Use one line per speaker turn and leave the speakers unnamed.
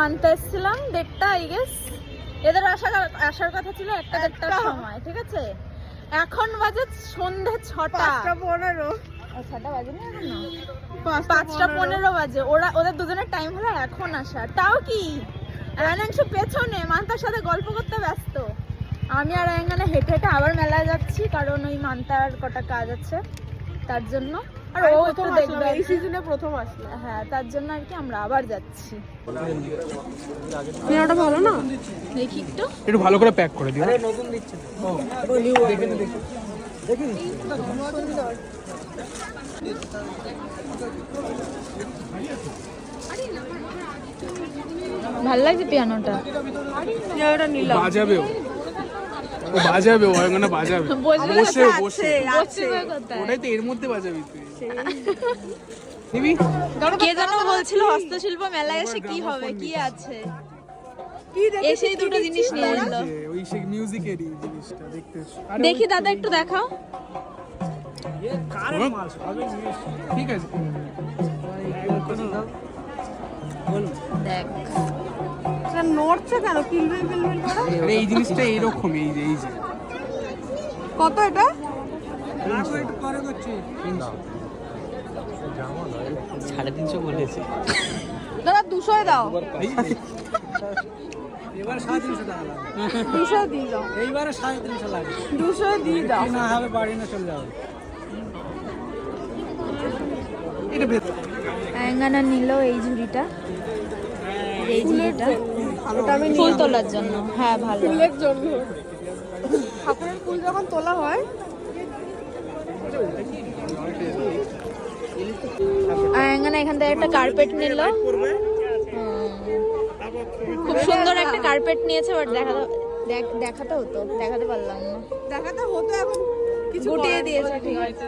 মানতে এসেছিলাম 1:30 I guess. এদের আসার কথা ছিল 1:30টার সময়, ঠিক আছে? এখন বাজে সন্ধ্যে 6টা
5:15।
6টা বাজে না এখন? 5:15 বাজে। ওদের দুজনের টাইম হলো এখন আসার। তাও কি আয়ানাংশু পেছনে মান্তার সাথে গল্প করতে ব্যস্ত। আমি আর আয়াঙ্গানা হেঁটে হেঁটে আবার মেলায় যাচ্ছি, কারণ ওই মান্তার কটা কাজ আছে তার জন্য। আর ও একটু দেখবে,
এই সিজনে প্রথম আসলো।
হ্যাঁ তার জন্য আর কি আমরা আবার যাচ্ছি।
মেলাটা ভালো না?
দেখি
একটু ভালো করে প্যাক করে দিও।
নতুন দিচ্ছে।
ভাল লাগছে পিয়ানোটা।
পিয়ানোটা নিলাম।
বাজাবে ও বাজাবে, ও মানে বাজাবে। বসে বসে ওটাই তো, এর মধ্যে বাজাবি তুই। নিবি?
কে যেন বলছিল হস্তশিল্প মেলায় এসে কি হবে, কি আছে? এসেই দুটো জিনিস নিয়ে এলো।
ওই সেই মিউজিকেরই জিনিসটা দেখতে।
দেখি দাদা একটু দেখাও।
ঠিক আছে,
দেখ
এটা নড়ছে কেন? কিলবিল কিলবিল করে।
আরে এই জিনিসটা এইরকমই, এই যে
কত এটা?
350 বলেছে।
দাদা 200 দাও।
এবার 350 টাকা লাগবে।
200 দিয়ে দাও।
এইবারে 350 লাগবে।
200 দিয়ে দাও।
না হবে বাড়ি না চলে যাবে।
এটা
আয়াঙ্গানা নিল এই ঝুড়িটা, এই ঝুড়িটা
এটা আমি
ফুল তোলার জন্য। হ্যাঁ ভালো।
ফুলের জন্য। ঠাকুরের ফুল যখন তোলা হয়।
আয়াঙ্গানা এখান থেকে একটা কার্পেট নিল। খুব সুন্দর একটা কার্পেট নিয়েছে, বাট দেখাতে হতো, দেখাতে পারলাম না।
দেখাতে হতো, এখন কিছু
গুটিয়ে দিয়েছে, ঠিক আছে।